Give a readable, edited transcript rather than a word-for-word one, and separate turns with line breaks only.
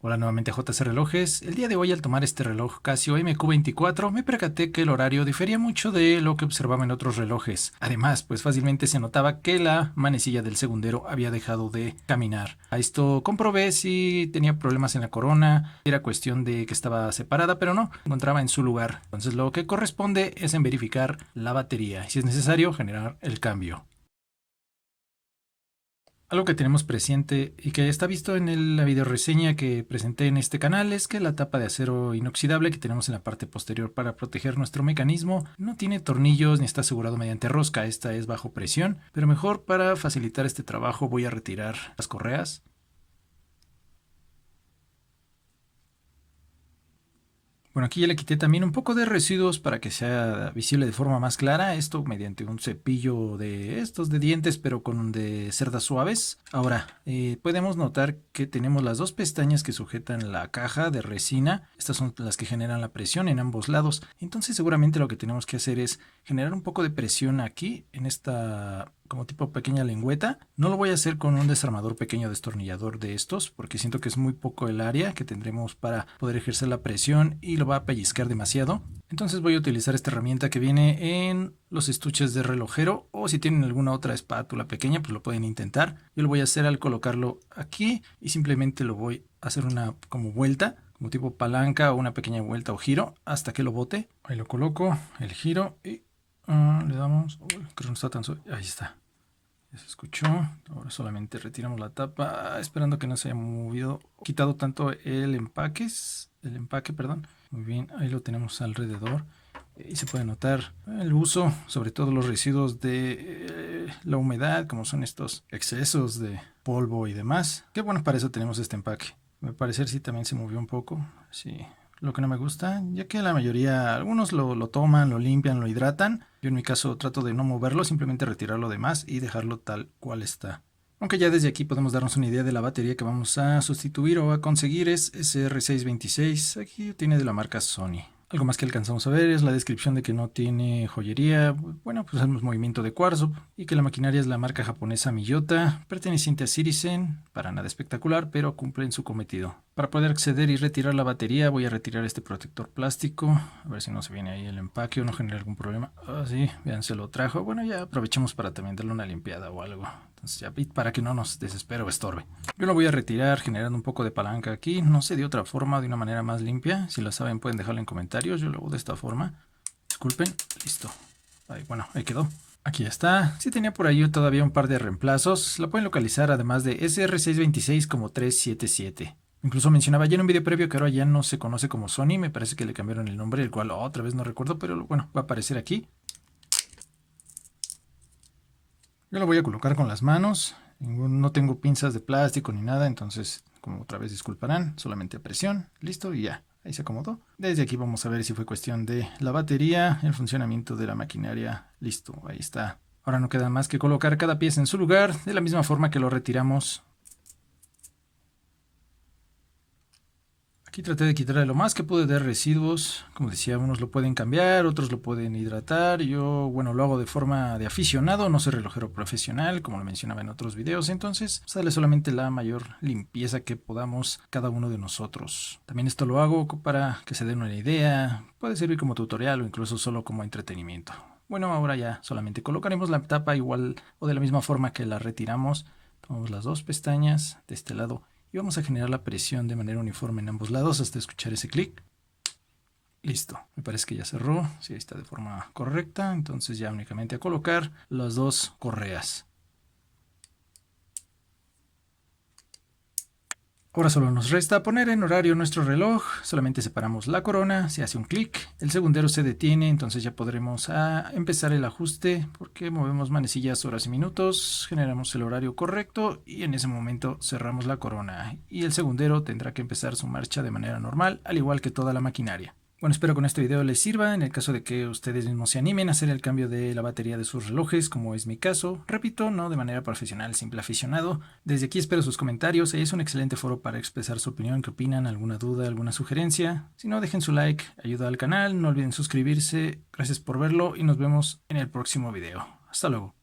Hola nuevamente JC Relojes. El día de hoy al tomar este reloj Casio MQ24 me percaté que el horario difería mucho de lo que observaba en otros relojes. Además, pues fácilmente se notaba que la manecilla del segundero había dejado de caminar. A esto comprobé si tenía problemas en la corona, era cuestión de que estaba separada, pero no, encontraba en su lugar. Entonces lo que corresponde es en verificar la batería y si es necesario generar el cambio. Algo que tenemos presente y que está visto en la video reseña que presenté en este canal es que la tapa de acero inoxidable que tenemos en la parte posterior para proteger nuestro mecanismo no tiene tornillos ni está asegurado mediante rosca, esta es bajo presión, pero mejor para facilitar este trabajo voy a retirar las correas. Bueno, aquí ya le quité también un poco de residuos para que sea visible de forma más clara. Esto mediante un cepillo de estos de dientes, pero con de cerdas suaves. Ahora, podemos notar que tenemos las dos pestañas que sujetan la caja de resina. Estas son las que generan la presión en ambos lados. Entonces seguramente lo que tenemos que hacer es generar un poco de presión aquí en esta como tipo pequeña lengüeta. No lo voy a hacer con un desarmador pequeño destornillador de estos porque siento que es muy poco el área que tendremos para poder ejercer la presión y lo va a pellizcar demasiado. Entonces voy a utilizar esta herramienta que viene en los estuches de relojero, o si tienen alguna otra espátula pequeña pues lo pueden intentar. Yo lo voy a hacer al colocarlo aquí y simplemente lo voy a hacer una como vuelta, como tipo palanca o una pequeña vuelta o giro hasta que lo bote. Ahí lo coloco, el giro y le damos, creo que no está tan suave, ahí está, ya se escuchó. Ahora solamente retiramos la tapa, esperando que no se haya movido, quitado tanto el empaque, perdón. Muy bien, ahí lo tenemos alrededor y se puede notar el uso, sobre todo los residuos de la humedad, como son estos excesos de polvo y demás. Qué bueno, para eso tenemos este empaque. Me parece sí también se movió un poco, sí. Lo que no me gusta, ya que la mayoría, algunos lo toman, lo limpian, lo hidratan. Yo en mi caso trato de no moverlo, simplemente retirar lo demás y dejarlo tal cual está. Aunque ya desde aquí podemos darnos una idea de la batería que vamos a sustituir o a conseguir es SR626, aquí tiene de la marca Sony. Algo más que alcanzamos a ver es la descripción de que no tiene joyería, bueno pues es un movimiento de cuarzo y que la maquinaria es la marca japonesa Miyota, perteneciente a Citizen, para nada espectacular pero cumplen su cometido. Para poder acceder y retirar la batería voy a retirar este protector plástico, a ver si no se viene ahí el empaque o no genera algún problema. Sí, vean se lo trajo, bueno ya aprovechemos para también darle una limpiada o algo. Entonces ya para que no nos desespere o estorbe. Yo lo voy a retirar generando un poco de palanca aquí. No sé de otra forma, de una manera más limpia. Si la saben pueden dejarlo en comentarios. Yo lo hago de esta forma. Disculpen. Listo. Ahí, bueno, ahí quedó. Aquí ya está. Sí tenía por ahí todavía un par de reemplazos. La pueden localizar además de SR626 como 377. Incluso mencionaba ya en un video previo que ahora ya no se conoce como Sony. Me parece que le cambiaron el nombre, el cual otra vez no recuerdo. Pero bueno, va a aparecer aquí. Yo lo voy a colocar con las manos. No tengo pinzas de plástico ni nada, entonces, como otra vez disculparán, solamente a presión. Listo y ya. Ahí se acomodó. Desde aquí vamos a ver si fue cuestión de la batería, el funcionamiento de la maquinaria. Listo, ahí está. Ahora no queda más que colocar cada pieza en su lugar, de la misma forma que lo retiramos. Aquí traté de quitarle lo más que pude de residuos. Como decía, unos lo pueden cambiar, otros lo pueden hidratar. Yo, bueno, lo hago de forma de aficionado, no soy relojero profesional, como lo mencionaba en otros videos. Entonces, sale solamente la mayor limpieza que podamos cada uno de nosotros. También esto lo hago para que se den una idea. Puede servir como tutorial o incluso solo como entretenimiento. Bueno, ahora ya solamente colocaremos la tapa igual o de la misma forma que la retiramos. Tomamos las dos pestañas de este lado y vamos a generar la presión de manera uniforme en ambos lados hasta escuchar ese clic. Listo, me parece que ya cerró, sí, está de forma correcta, entonces ya únicamente a colocar las dos correas. Ahora solo nos resta poner en horario nuestro reloj, solamente separamos la corona, se hace un clic, el segundero se detiene, entonces ya podremos empezar el ajuste porque movemos manecillas horas y minutos, generamos el horario correcto y en ese momento cerramos la corona y el segundero tendrá que empezar su marcha de manera normal, al igual que toda la maquinaria. Bueno, espero con este video les sirva en el caso de que ustedes mismos se animen a hacer el cambio de la batería de sus relojes, como es mi caso. Repito, no de manera profesional, simple aficionado. Desde aquí espero sus comentarios, es un excelente foro para expresar su opinión, qué opinan, alguna duda, alguna sugerencia. Si no, dejen su like, ayuda al canal, no olviden suscribirse. Gracias por verlo y nos vemos en el próximo video. Hasta luego.